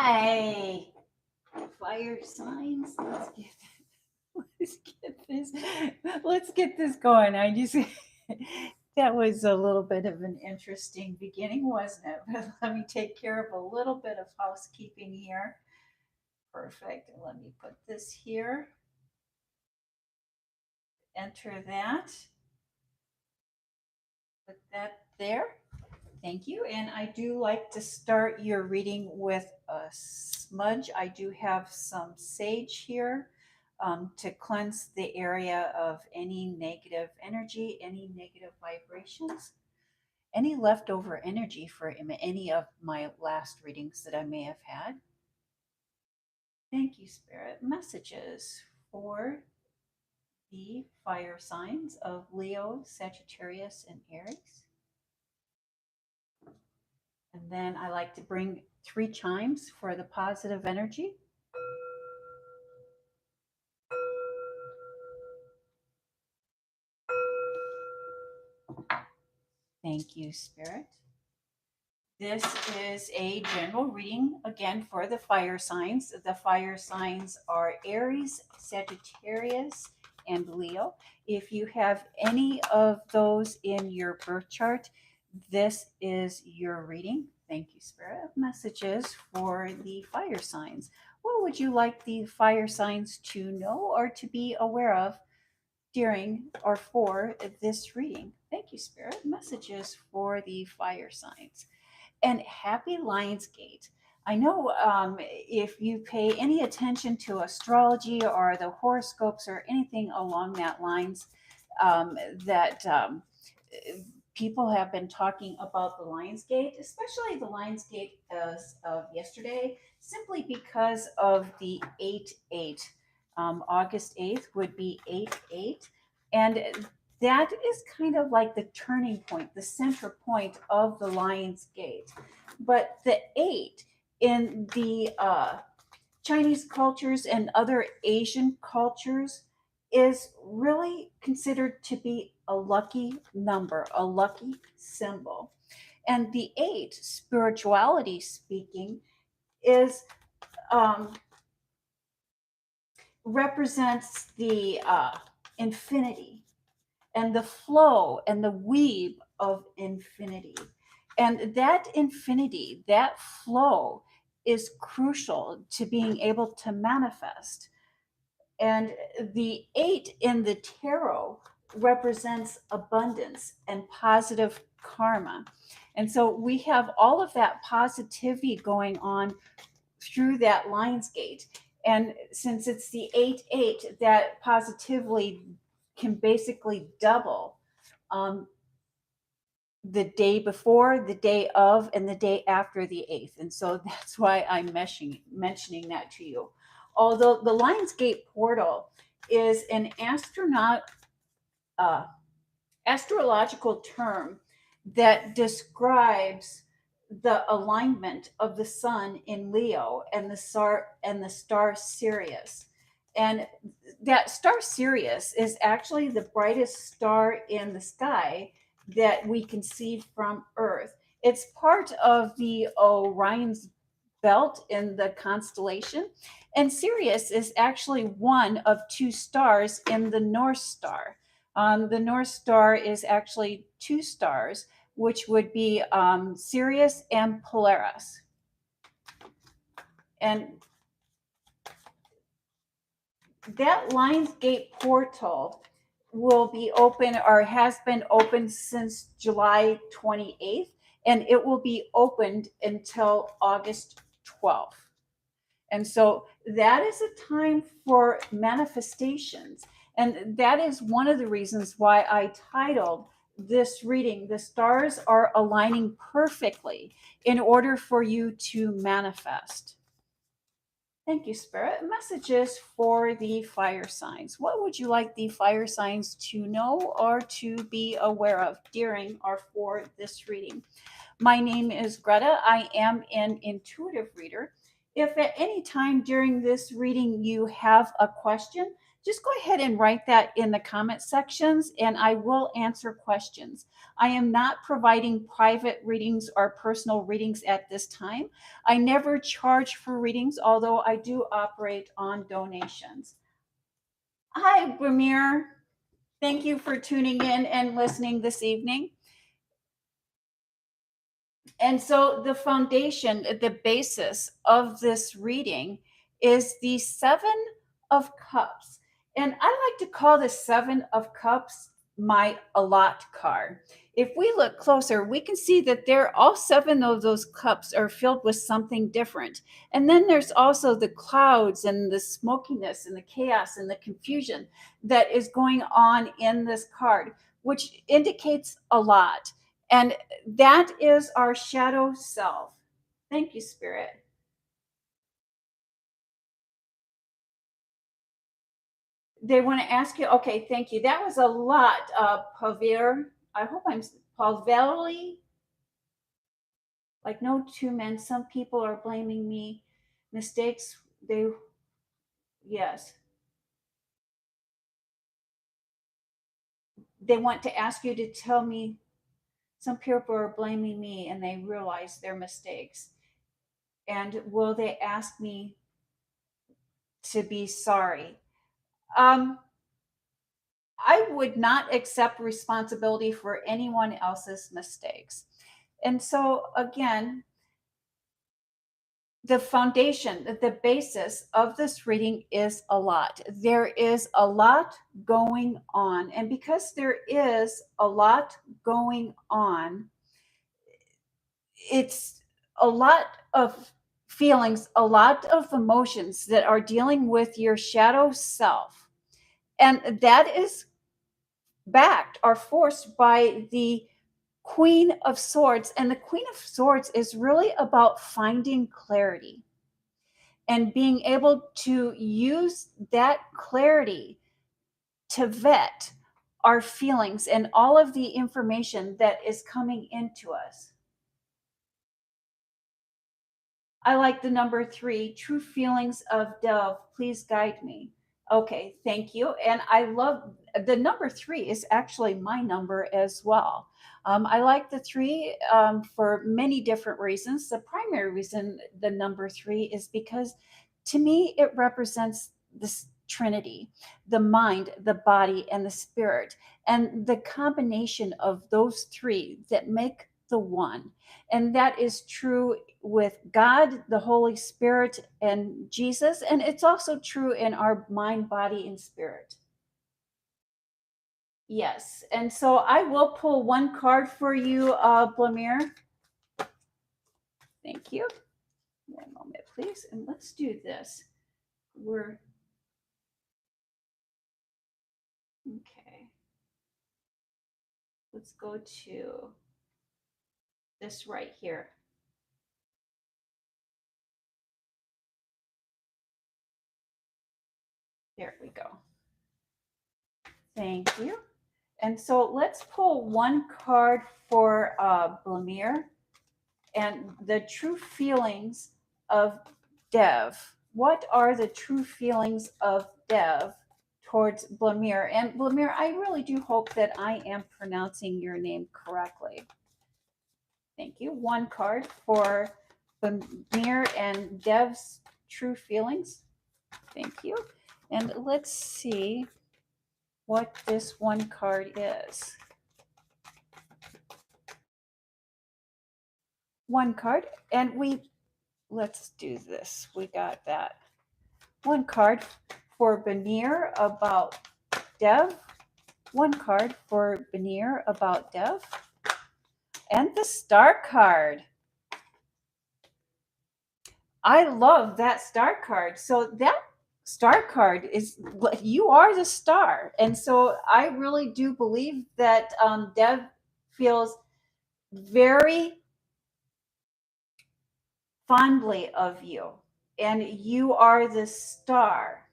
Hi, fire signs. Let's get this. Let's get this going. I just that was a little bit of an interesting beginning, wasn't it? But let me take care of a little bit of housekeeping here. Perfect. Let me put this here. Enter that. Put that there. Thank you. And I do like to start your reading with a smudge. I do have some sage here to cleanse the area of any negative energy, any negative vibrations, any leftover energy for any of my last readings that I may have had. Thank you, Spirit. Messages for the fire signs of Leo, Sagittarius, and Aries. And then I like to bring 3 chimes for the positive energy. Thank you, Spirit. This is a general reading again for the fire signs. The fire signs are Aries, Sagittarius, and Leo. If you have any of those in your birth chart, this is your reading. Thank you, Spirit. Messages for the fire signs. What would you like the fire signs to know or to be aware of during or for this reading? Thank you, Spirit. Messages for the fire signs. And happy Lionsgate. I know if you pay any attention to astrology or the horoscopes or anything along that lines, that people have been talking about the Lionsgate, especially the Lionsgate of yesterday, simply because of the 8-8. August 8th would be 8-8. And that is kind of like the turning point, the center point of the Lion's Gate. But the 8 in the Chinese cultures and other Asian cultures is really considered to be a lucky number, a lucky symbol. And the 8, spirituality speaking, is represents the infinity and the flow and the weave of infinity. And that infinity, that flow, is crucial to being able to manifest. And the 8 in the tarot represents abundance and positive karma. And so we have all of that positivity going on through that Lion's Gate. And since it's the 8-8, that positively can basically double the day before, the day of, and the day after the 8th. And so that's why I'm mentioning that to you. Although the Lionsgate portal is an astrological term that describes the alignment of the sun in Leo and the star Sirius. And that star Sirius is actually the brightest star in the sky that we can see from Earth. It's part of the Orion's belt in the constellation. And Sirius is actually one of 2 stars in the North Star. The North Star is actually 2 stars, which would be Sirius and Polaris. And that Lionsgate portal will be open or has been open since July 28th, and it will be opened until August 12th. And so that is a time for manifestations. And that is one of the reasons why I titled this reading, The Stars Are Aligning Perfectly in Order for You to Manifest. Thank you, Spirit. Messages for the fire signs. What would you like the fire signs to know or to be aware of during or for this reading? My name is Greta. I am an intuitive reader. If at any time during this reading you have a question, just go ahead and write that in the comment sections and I will answer questions. I am not providing private readings or personal readings at this time. I never charge for readings, although I do operate on donations. Hi, Bramir. Thank you for tuning in and listening this evening. And so the foundation, the basis of this reading is the Seven of Cups. And I like to call the Seven of Cups my allot card. If we look closer, we can see that there all seven of those cups are filled with something different. And then there's also the clouds and the smokiness and the chaos and the confusion that is going on in this card, which indicates a lot. And that is our shadow self. Thank you, Spirit. They want to ask you, okay, thank you. That was a lot, Pavir. I hope I'm Paveli. Like no two men. Some people are blaming me. Mistakes, yes. They want to ask you to tell me some people are blaming me and they realize their mistakes. And will they ask me to be sorry? I would not accept responsibility for anyone else's mistakes. And so, again, the foundation, the basis of this reading is a lot. There is a lot going on. And because there is a lot going on, it's a lot of feelings, a lot of emotions that are dealing with your shadow self. And that is backed or forced by the Queen of Swords. And the Queen of Swords is really about finding clarity and being able to use that clarity to vet our feelings and all of the information that is coming into us. I like the number 3, true feelings of dove. Please guide me. Okay, thank you. And I love the number 3 is actually my number as well. I like the 3 for many different reasons. The primary reason the number 3 is because to me it represents this Trinity, the mind, the body, and the spirit, and the combination of those 3 that make the one. And that is true with God, the Holy Spirit, and Jesus. And it's also true in our mind, body, and spirit. Yes. And so I will pull one card for you, Blamir. Thank you. One moment, please. And let's do this. We're okay. Let's go to this right here. There we go. Thank you. And so let's pull one card for Blamir and the true feelings of Dev. What are the true feelings of Dev towards Blamir? And Blamir, I really do hope that I am pronouncing your name correctly. Thank you. One card for Blamir and Dev's true feelings. Thank you. And let's see what this one card is. One card, and let's do this. We got that. One card for Benir about Dev. One card for Benir about Dev. And the star card. I love that star card. So that star card is, you are the star. And so I really do believe that Dev feels very fondly of you. And you are the star.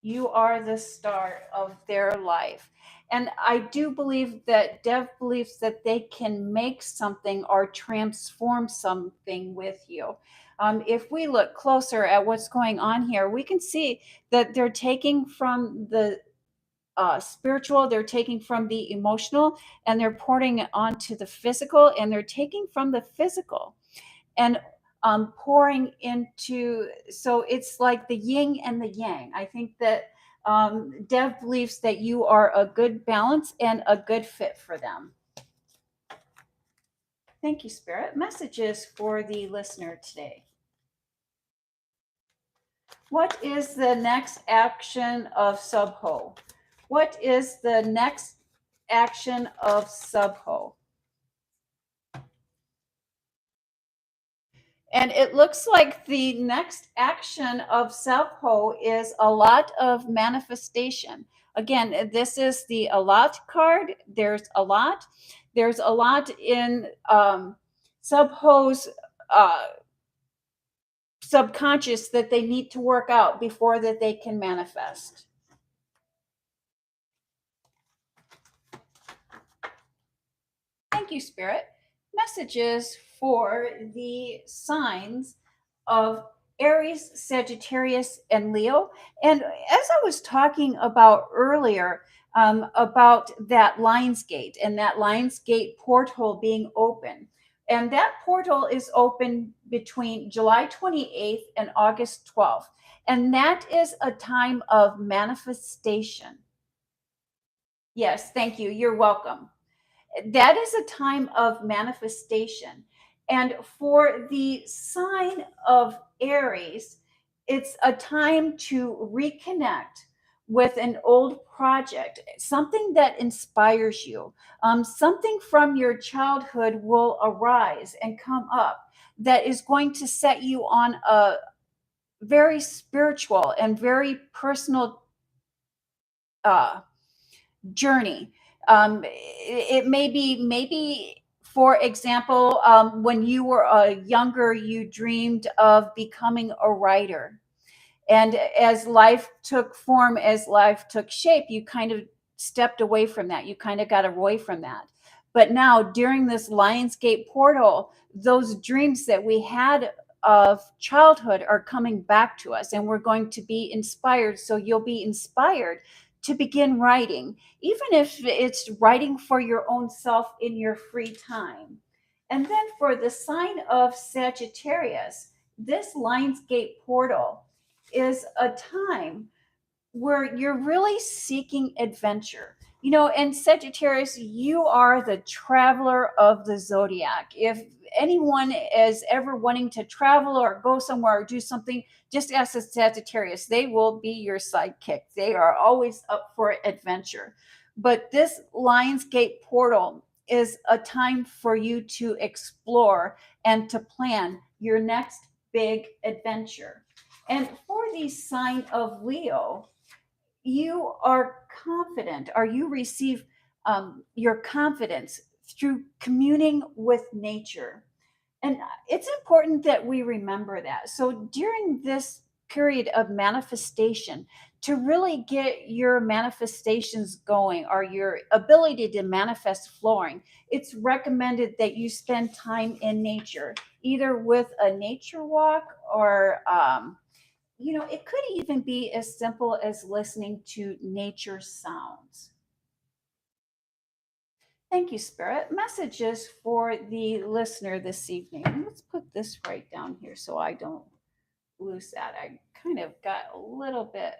You are the star of their life. And I do believe that Dev believes that they can make something or transform something with you. If we look closer at what's going on here, we can see that they're taking from the spiritual, they're taking from the emotional, and they're pouring it onto the physical, and they're taking from the physical and pouring into. So it's like the yin and the yang. I think that Dev believes that you are a good balance and a good fit for them. Thank you, Spirit. Messages for the listener today. What is the next action of Subho? What is the next action of Subho? And it looks like the next action of Subho is a lot of manifestation. Again, this is the a lot card. There's a lot. There's a lot in Subho's subconscious that they need to work out before that they can manifest. Thank you, Spirit. Messages for the signs of Aries, Sagittarius, and Leo. And as I was talking about earlier, about that Lionsgate and that Lionsgate portal being open. And that portal is open between July 28th and August 12th. And that is a time of manifestation. Yes, thank you. You're welcome. That is a time of manifestation. And for the sign of Aries, it's a time to reconnect with an old project, something that inspires you. Something from your childhood will arise and come up that is going to set you on a very spiritual and very personal uh, journey. It may be, maybe, for example, when you were younger, you dreamed of becoming a writer. And as life took form, as life took shape, you kind of stepped away from that. You kind of got away from that. But now, during this Lionsgate portal, those dreams that we had of childhood are coming back to us, and we're going to be inspired. So you'll be inspired to begin writing, even if it's writing for your own self in your free time. And then for the sign of Sagittarius, this Lionsgate portal is a time where you're really seeking adventure. You know, and Sagittarius, you are the traveler of the zodiac. If anyone is ever wanting to travel or go somewhere or do something, just ask the Sagittarius. They will be your sidekick. They are always up for adventure. But this Lionsgate portal is a time for you to explore and to plan your next big adventure. And for the sign of Leo, you are confident, or you receive your confidence through communing with nature. And it's important that we remember that. So during this period of manifestation, to really get your manifestations going, or your ability to manifest flowing, it's recommended that you spend time in nature, either with a nature walk, or it could even be as simple as listening to nature sounds. Thank you, Spirit. Messages for the listener this evening. Let's put this right down here so I don't lose that. I kind of got a little bit.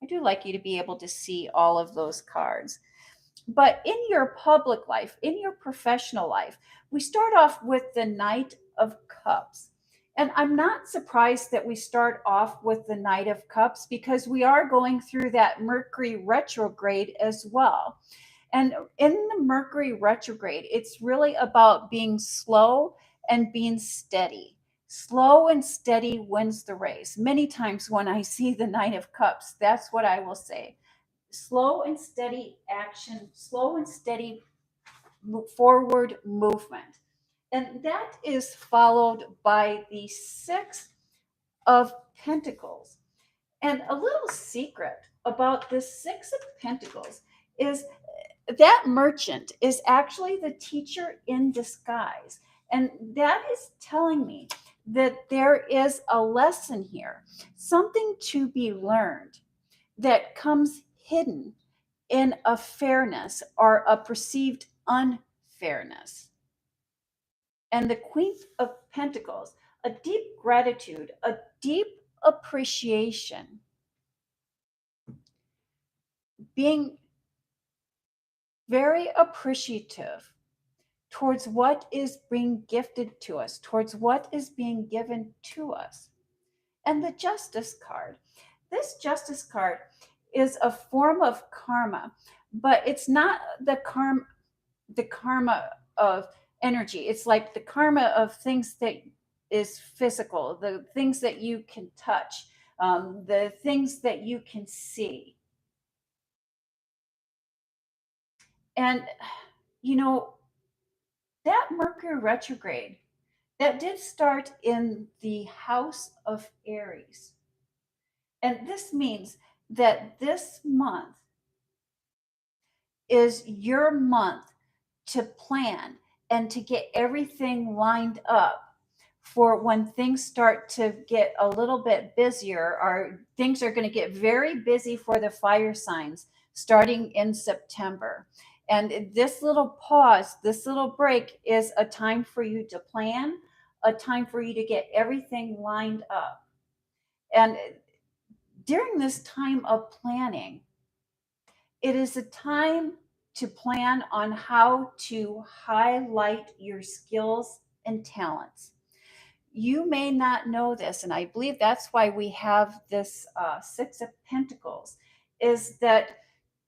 I do like you to be able to see all of those cards. But in your public life, in your professional life, we start off with the Knight of Cups. And I'm not surprised that we start off with the Knight of Cups, because we are going through that Mercury retrograde as well. And in the Mercury retrograde, it's really about being slow and being steady. Slow and steady wins the race. Many times when I see the Knight of Cups, that's what I will say. Slow and steady action, slow and steady forward movement. And that is followed by the Six of Pentacles. And a little secret about the Six of Pentacles is that merchant is actually the teacher in disguise. And that is telling me that there is a lesson here, something to be learned that comes hidden in a fairness or a perceived unfairness. And the Queen of Pentacles, a deep gratitude, a deep appreciation, being very appreciative towards what is being gifted to us, towards what is being given to us. And the Justice card. This Justice card is a form of karma, but it's not the karma of energy. It's like the karma of things that is physical, the things that you can touch, the things that you can see. And you know, that Mercury retrograde that did start in the house of Aries. And this means that this month is your month to plan and to get everything lined up for when things start to get a little bit busier, or things are going to get very busy for the fire signs starting in September. And this little pause, this little break is a time for you to plan, a time for you to get everything lined up. And during this time of planning, it is a time to plan on how to highlight your skills and talents. You may not know this, and I believe that's why we have this Six of Pentacles, is that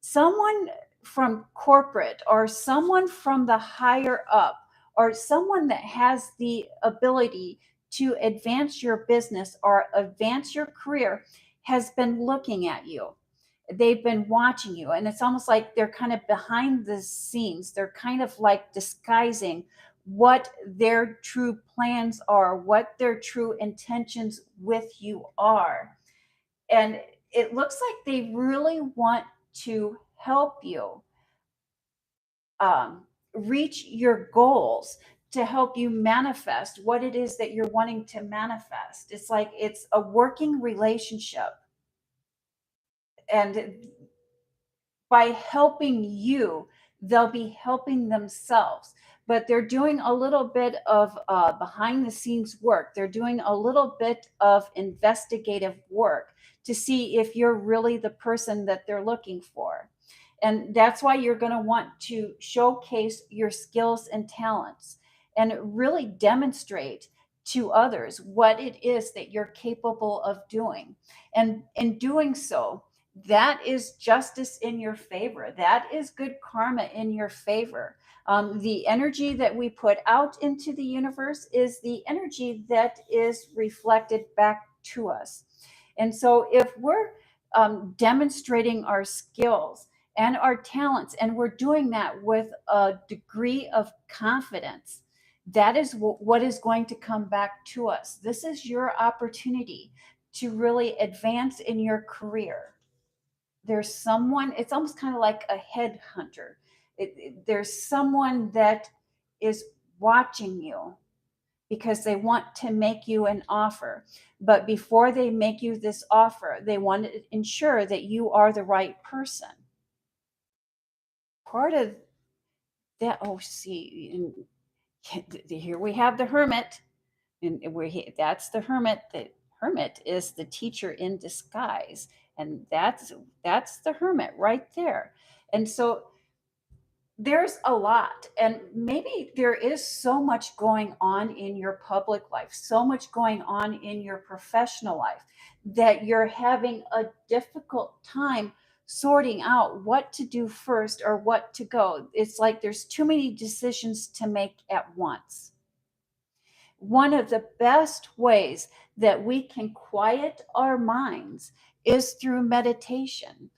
someone from corporate or someone from the higher up or someone that has the ability to advance your business or advance your career has been looking at you. They've been watching you, and it's almost like they're kind of behind the scenes. They're kind of like disguising what their true plans are, what their true intentions with you are. And it looks like they really want to help you reach your goals, to help you manifest what it is that you're wanting to manifest. It's like it's a working relationship. And by helping you, they'll be helping themselves. But they're doing a little bit of behind the scenes work. They're doing a little bit of investigative work to see if you're really the person that they're looking for. And that's why you're going to want to showcase your skills and talents and really demonstrate to others what it is that you're capable of doing. And in doing so, that is justice in your favor. That is good karma in your favor. The energy that we put out into the universe is the energy that is reflected back to us. And so if we're demonstrating our skills and our talents, and we're doing that with a degree of confidence, that is what is going to come back to us. This is your opportunity to really advance in your career. There's someone, it's almost kind of like a headhunter. There's someone that is watching you because they want to make you an offer. But before they make you this offer, they want to ensure that you are the right person. Part of that, oh, see, here we have the hermit, and that's the hermit. The hermit is the teacher in disguise, and that's the hermit right there. And so there's a lot, and maybe there is so much going on in your public life, so much going on in your professional life, that you're having a difficult time sorting out what to do first or what to go. It's like there's too many decisions to make at once. One of the best ways that we can quiet our minds is through meditation.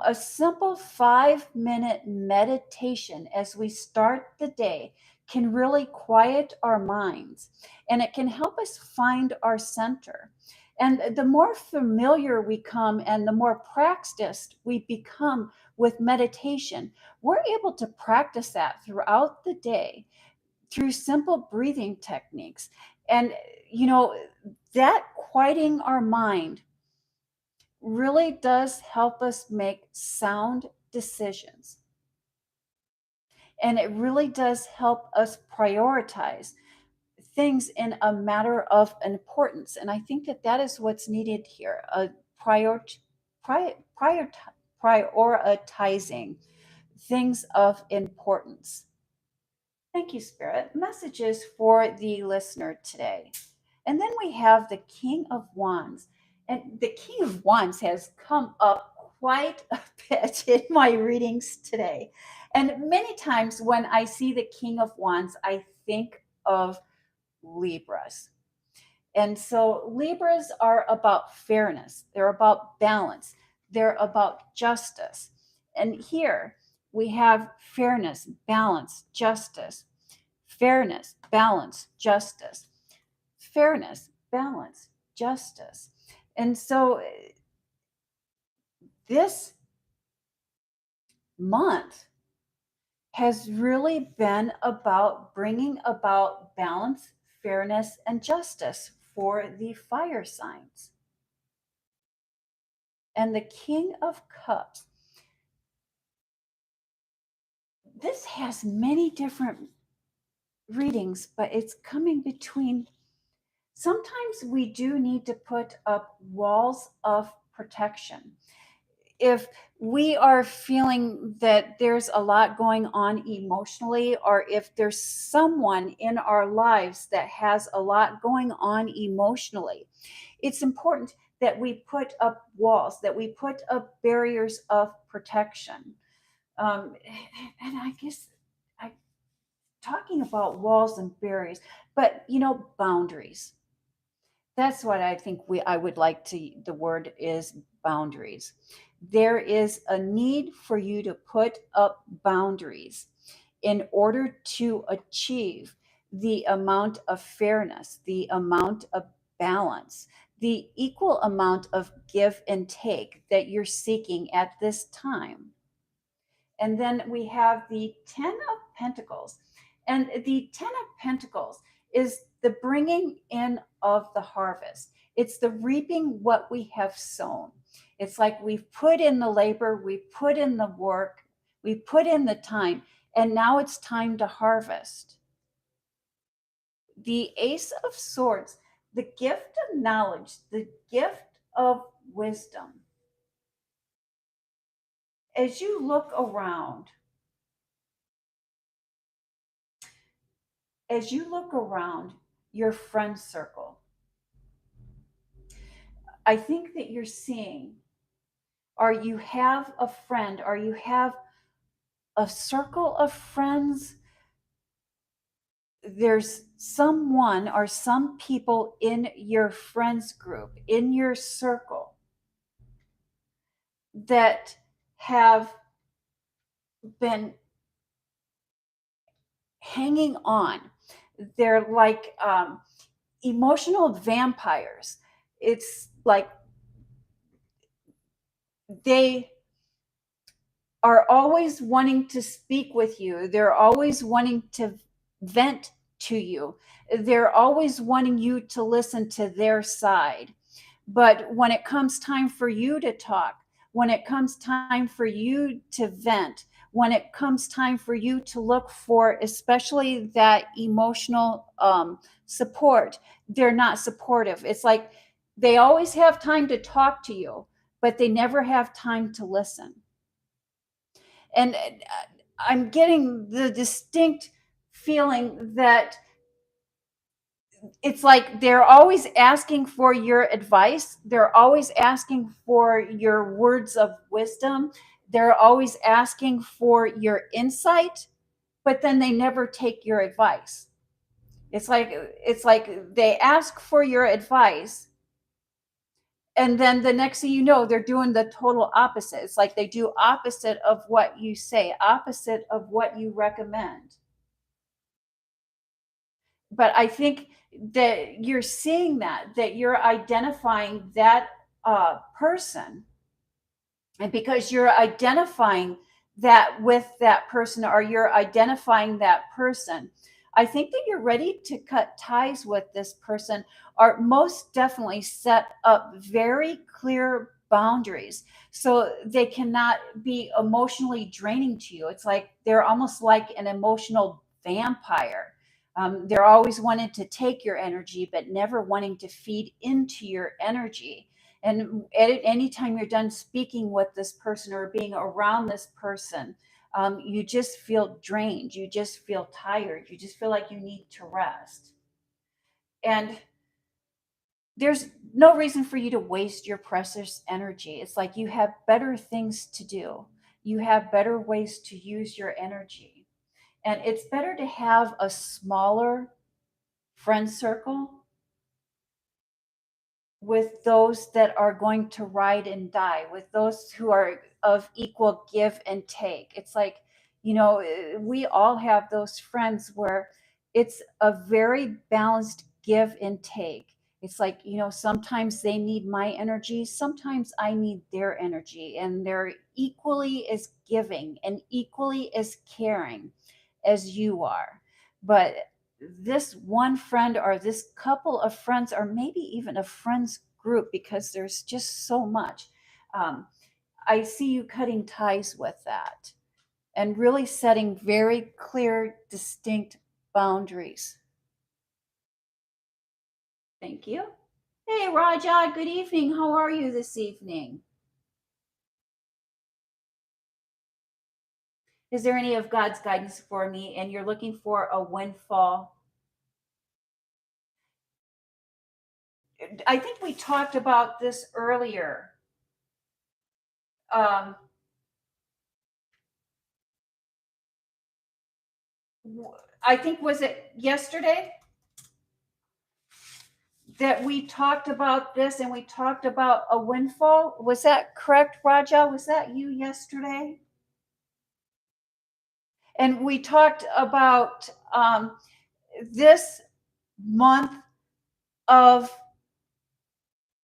A simple 5-minute meditation as we start the day can really quiet our minds, and it can help us find our center. And the more familiar we come and the more practiced we become with meditation, we're able to practice that throughout the day through simple breathing techniques. And, you know, that quieting our mind really does help us make sound decisions. And it really does help us prioritize things in a matter of importance. And I think that that is what's needed here, a pri- prior, prioritizing things of importance. Thank you, Spirit. Messages for the listener today. And then we have the King of Wands. And the King of Wands has come up quite a bit in my readings today. And many times when I see the King of Wands, I think of Libras. And so Libras are about fairness, they're about balance, they're about justice. And here we have fairness, balance, justice, fairness, balance, justice, fairness, balance, justice. And so this month has really been about bringing about balance, fairness, and justice for the fire signs. And the King of Cups, this has many different readings, but it's coming between. Sometimes we do need to put up walls of protection. If we are feeling that there's a lot going on emotionally, or if there's someone in our lives that has a lot going on emotionally, it's important that we put up walls, that we put up barriers of protection. Um, and I guess I talking about walls and barriers, but boundaries. That's what I think I would like to. The word is boundaries. There is a need for you to put up boundaries in order to achieve the amount of fairness, the amount of balance, the equal amount of give and take that you're seeking at this time. And then we have the 10 of Pentacles. And the 10 of Pentacles is the bringing in of the harvest. It's the reaping what we have sown. It's like we've put in the labor, we put in the work, we put in the time, and now it's time to harvest. The Ace of Swords, the gift of knowledge, the gift of wisdom. As you look around, your friend circle, I think that you're seeing, or you have a friend, or you have a circle of friends. There's someone or some people in your friends group, in your circle, that have been hanging on. They're like emotional vampires. It's like they are always wanting to speak with you. They're always wanting to vent to you. They're always wanting you to listen to their side. But when it comes time for you to talk, when it comes time for you to vent, when it comes time for you to look for, especially that emotional support, they're not supportive. It's like they always have time to talk to you, but they never have time to listen. And I'm getting the distinct feeling that it's like they're always asking for your advice. They're always asking for your words of wisdom. They're always asking for your insight, but then they never take your advice. It's like they ask for your advice, and then the next thing you know, they're doing the total opposite. It's like they do opposite of what you say, opposite of what you recommend. But I think that you're seeing that you're identifying that person, and because you're identifying that with that person, or you're identifying that person, I think that you're ready to cut ties with this person, or most definitely set up very clear boundaries so they cannot be emotionally draining to you. It's like they're almost like an emotional vampire. They're always wanting to take your energy, but never wanting to feed into your energy. And at any time you're done speaking with this person or being around this person, you just feel drained. You just feel tired. You just feel like you need to rest. And there's no reason for you to waste your precious energy. It's like you have better things to do, you have better ways to use your energy. And it's better to have a smaller friend circle with those that are going to ride and die, with those who are of equal give and take. It's like, we all have those friends where it's a very balanced give and take. It's like, sometimes they need my energy, sometimes I need their energy, and they're equally as giving and equally as caring as you are. But this one friend or this couple of friends or maybe even a friends group, because there's just so much, um, I see you cutting ties with that and really setting very clear distinct boundaries. Thank you. Hey Raja, good evening. How are you this evening? Is there any of God's guidance for me and you're looking for a windfall? I think we talked about this earlier. um, I think, was it yesterday that we talked about this and we talked about a windfall? Was that correct, Raja? Was that you yesterday? And we talked about this month of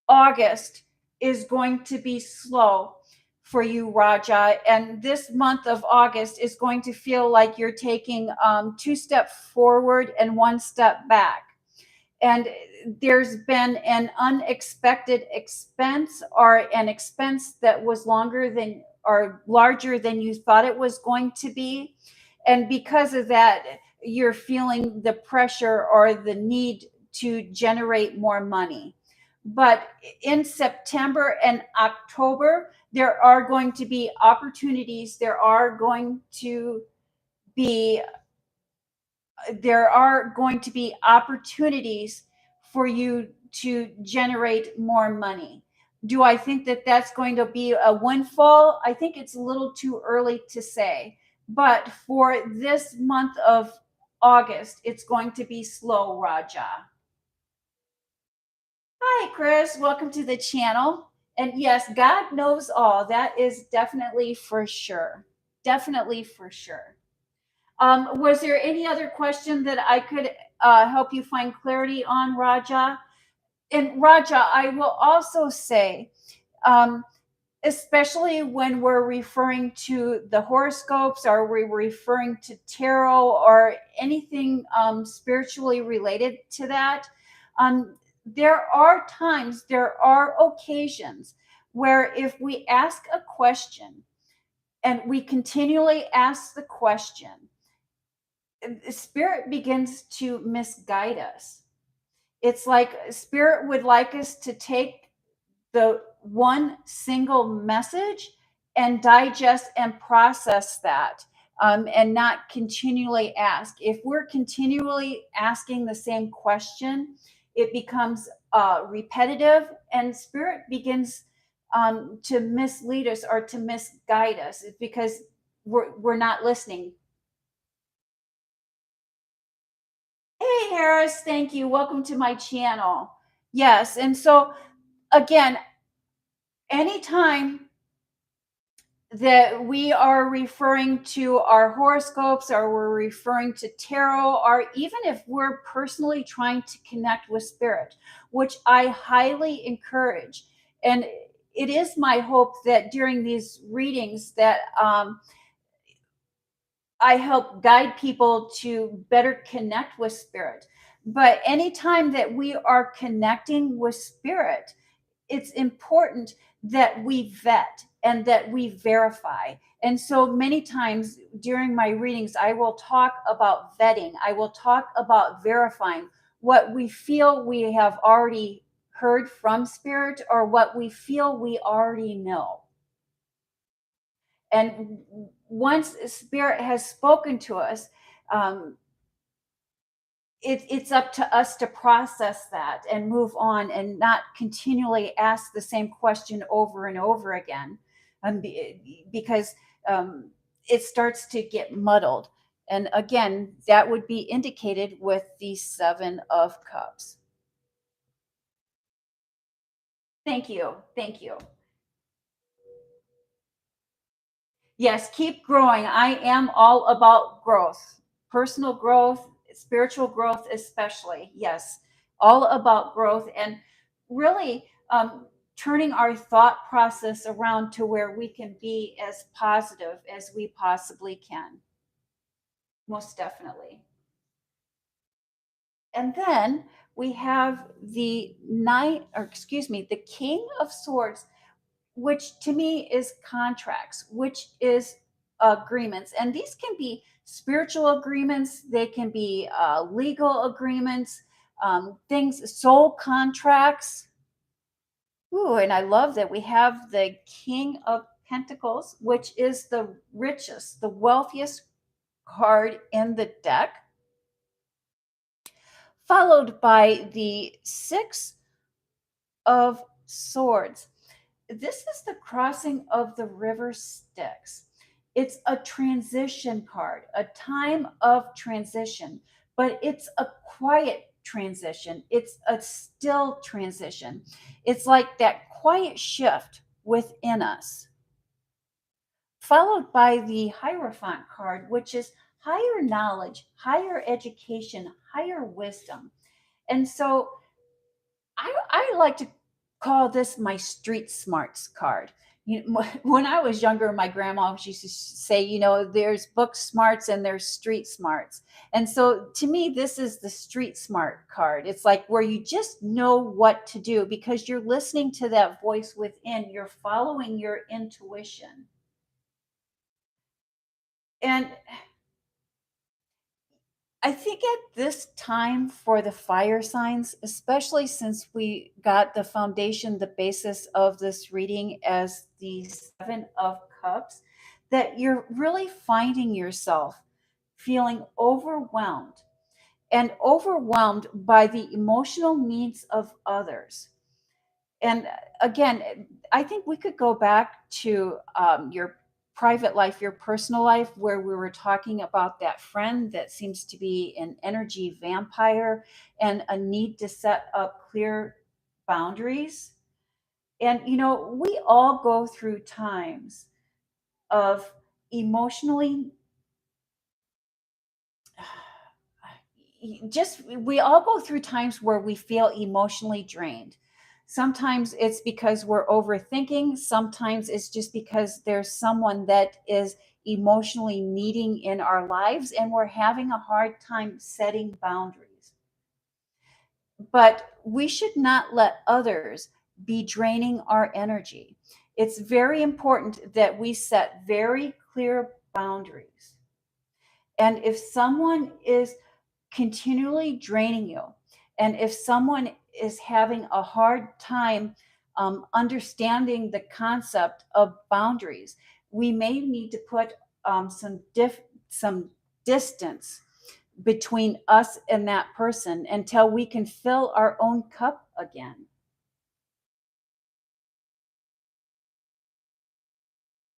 August is going to be slow for you, Raja. And this month of August is going to feel like you're taking two steps forward and one step back. And there's been an unexpected expense or an expense that was longer than or larger than you thought it was going to be. And because of that, you're feeling the pressure or the need to generate more money. But in September and October, there are going to be opportunities. Be there are going to be opportunities for you to generate more money. Do I think that that's going to be a windfall? I think it's a little too early to say. But for this month of August, it's going to be slow, Raja. Hi, Chris. Welcome to the channel. And yes, God knows all. That is definitely for sure. Definitely for sure. Was there any other question that I could help you find clarity on, Raja? And Raja, I will also say, um, especially when we're referring to the horoscopes or we're referring to tarot or anything spiritually related to that, there are times, there are occasions where if we ask a question and we continually ask the question, spirit begins to misguide us. It's like spirit would like us to take the one single message and digest and process that, and not continually ask. If we're continually asking the same question, it becomes repetitive, and spirit begins to mislead us or to misguide us because we're not listening. Hey, Harris, thank you. Welcome to my channel. Yes, and so again, anytime that we are referring to our horoscopes or we're referring to tarot, or even if we're personally trying to connect with spirit, which I highly encourage, and it is my hope that during these readings that I help guide people to better connect with spirit. But anytime that we are connecting with spirit, it's important that we vet and that we verify. And so many times during my readings, I will talk about vetting, I will talk about verifying what we feel we have already heard from spirit or what we feel we already know. And once spirit has spoken to us, um, it's up to us to process that and move on and not continually ask the same question over and over again, because um, it starts to get muddled. And again, that would be indicated with the Seven of Cups. Thank you. Thank you. Yes, keep growing. I am all about growth, personal growth, spiritual growth, especially. Yes, all about growth and really turning our thought process around to where we can be as positive as we possibly can. Most definitely. And then we have the knight, or excuse me, the King of Swords, which to me is contracts, which is agreements. And these can be spiritual agreements, they can be legal agreements, things, soul contracts. Ooh, and I love that we have the King of Pentacles, which is the richest, the wealthiest card in the deck, followed by the Six of Swords. This is the crossing of the river Styx. It's a transition card, a time of transition, but it's a quiet transition. It's a still transition. It's like that quiet shift within us, followed by the Hierophant card, which is higher knowledge, higher education, higher wisdom. And so I like to call this my street smarts card. When I was younger, my grandma used to say, there's book smarts and there's street smarts. And so to me, this is the street smart card. It's like where you just know what to do because you're listening to that voice within, you're following your intuition. And I think at this time for the fire signs, especially since we got the foundation, the basis of this reading as the Seven of Cups, that you're really finding yourself feeling overwhelmed and overwhelmed by the emotional needs of others. And again, I think we could go back to your private life, your personal life, where we were talking about that friend that seems to be an energy vampire and a need to set up clear boundaries. And, we all go through times of emotionally just we all go through times where we feel emotionally drained. Sometimes it's because we're overthinking, sometimes it's just because there's someone that is emotionally needing in our lives and we're having a hard time setting boundaries. But we should not let others be draining our energy. It's very important that we set very clear boundaries. And if someone is continually draining you, and if someone is having a hard time understanding the concept of boundaries, we may need to put some distance between us and that person until we can fill our own cup again.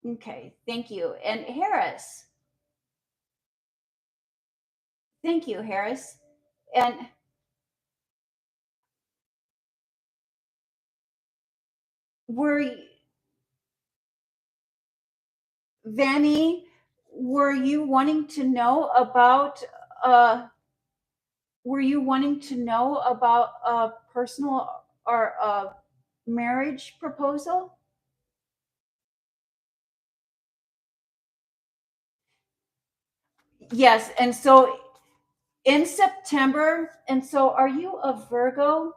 Okay, thank you. And Harris, thank you, Harris. And were Vanny, were you wanting to know about uh a personal or a marriage proposal? Yes. And so in September, and so are you a Virgo,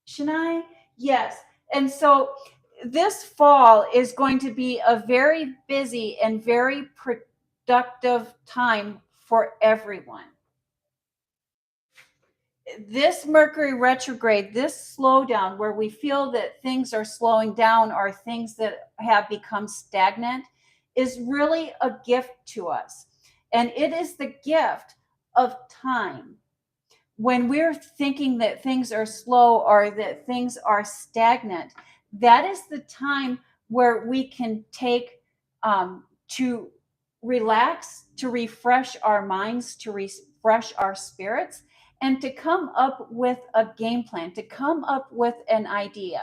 Shania? Yes. And so this fall is going to be a very busy and very productive time for everyone. This Mercury retrograde, this slowdown where we feel that things are slowing down or things that have become stagnant, is really a gift to us. And it is the gift of time. When we're thinking that things are slow or that things are stagnant, that is the time where we can take to relax, to refresh our minds, to refresh our spirits, and to come up with a game plan, to come up with an idea.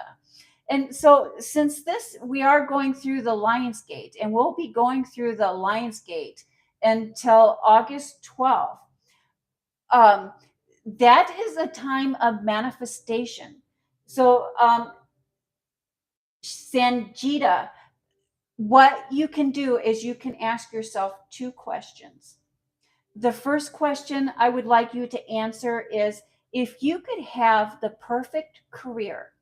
And so, since this, we are going through the Lions Gate, and we'll be going through the Lions Gate until August 12th. Um, that is a time of manifestation. So, Sanjita, what you can do is you can ask yourself two questions. The first question I would like you to answer is, if you could have the perfect career,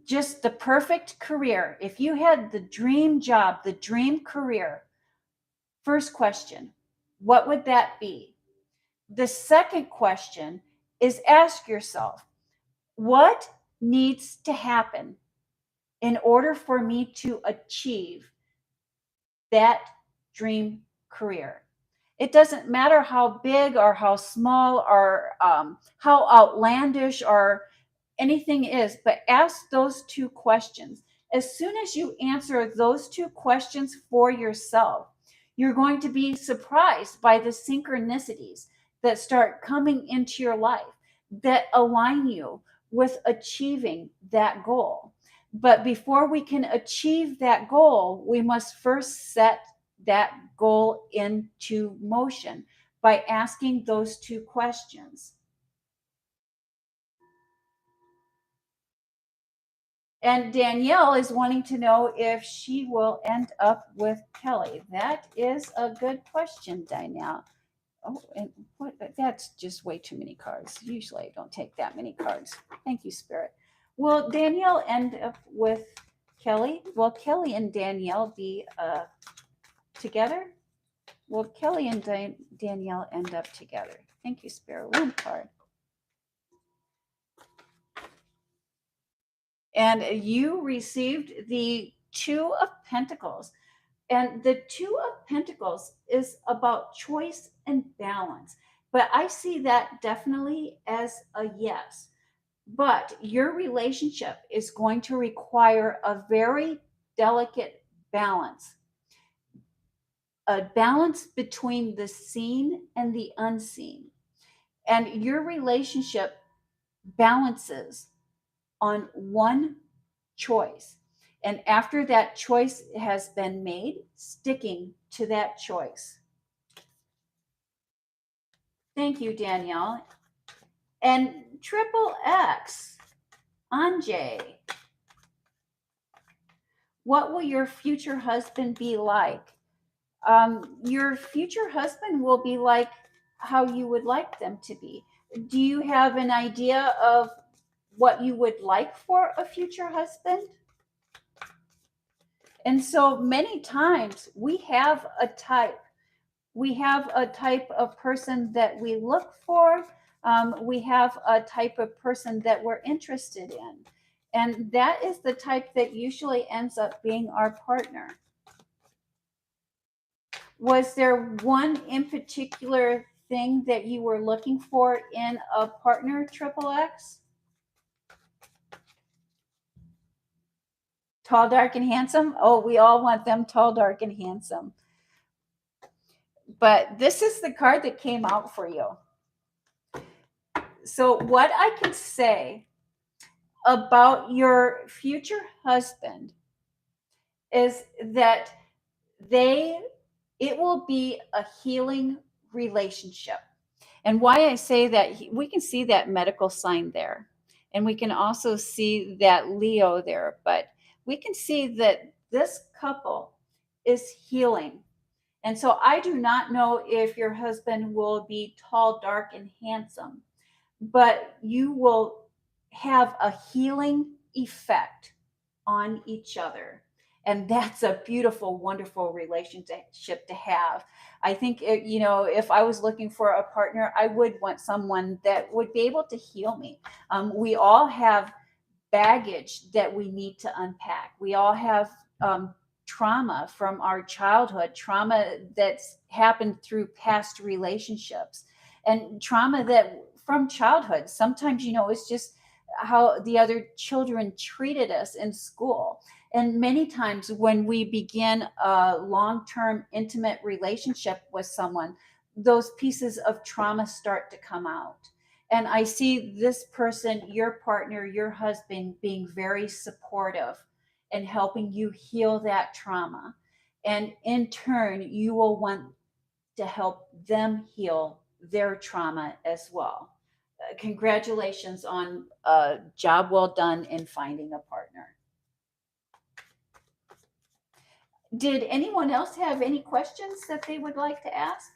just the perfect career, if you had the dream job, the dream career, first question, what would that be? The second question is, ask yourself, what needs to happen in order for me to achieve that dream career? It doesn't matter how big or how small or how outlandish or anything is, but ask those two questions. As soon as you answer those two questions for yourself, you're going to be surprised by the synchronicities that start coming into your life that align you with achieving that goal. But before we can achieve that goal, we must first set that goal into motion by asking those two questions. And Danielle is wanting to know if she will end up with Kelly. That is a good question, Danielle. Oh, and what? That's just way too many cards. Usually I don't take that many cards. Thank you, Spirit. Will Danielle end up with Kelly? Will Kelly and Danielle be together? Will Kelly and Danielle end up together? Thank you, Spirit. One card. And you received the Two of Pentacles. And the Two of Pentacles is about choice and balance. But I see that definitely as a yes. But your relationship is going to require a very delicate balance, a balance between the seen and the unseen. And your relationship balances on one choice. And after that choice has been made, sticking to that choice. Thank you, Danielle. And triple X, Anjay, what will your future husband be like? Your future husband will be like how you would like them to be. Do you have an idea of what you would like for a future husband? And so many times we have a type. We have a type of person that we look for. We have a type of person that we're interested in. And that is the type that usually ends up being our partner. Was there one in particular thing that you were looking for in a partner, Triple X? Tall, dark, and handsome? Oh, we all want them tall, dark, and handsome. But this is the card that came out for you. So, what I can say about your future husband is that it will be a healing relationship. And why I say that, we can see that medical sign there, and we can also see that Leo there, but we can see that this couple is healing. And so I do not know if your husband will be tall, dark, and handsome, but you will have a healing effect on each other. And that's a beautiful, wonderful relationship to have. I think, if I was looking for a partner, I would want someone that would be able to heal me. We all have baggage that we need to unpack. We all have trauma from our childhood, trauma that's happened through past relationships, and trauma that from childhood. Sometimes, it's just how the other children treated us in school. And many times, when we begin a long term intimate relationship with someone, those pieces of trauma start to come out. And I see this person, your partner, your husband, being very supportive and helping you heal that trauma. And in turn, you will want to help them heal their trauma as well. Congratulations on a job well done in finding a partner. Did anyone else have any questions that they would like to ask?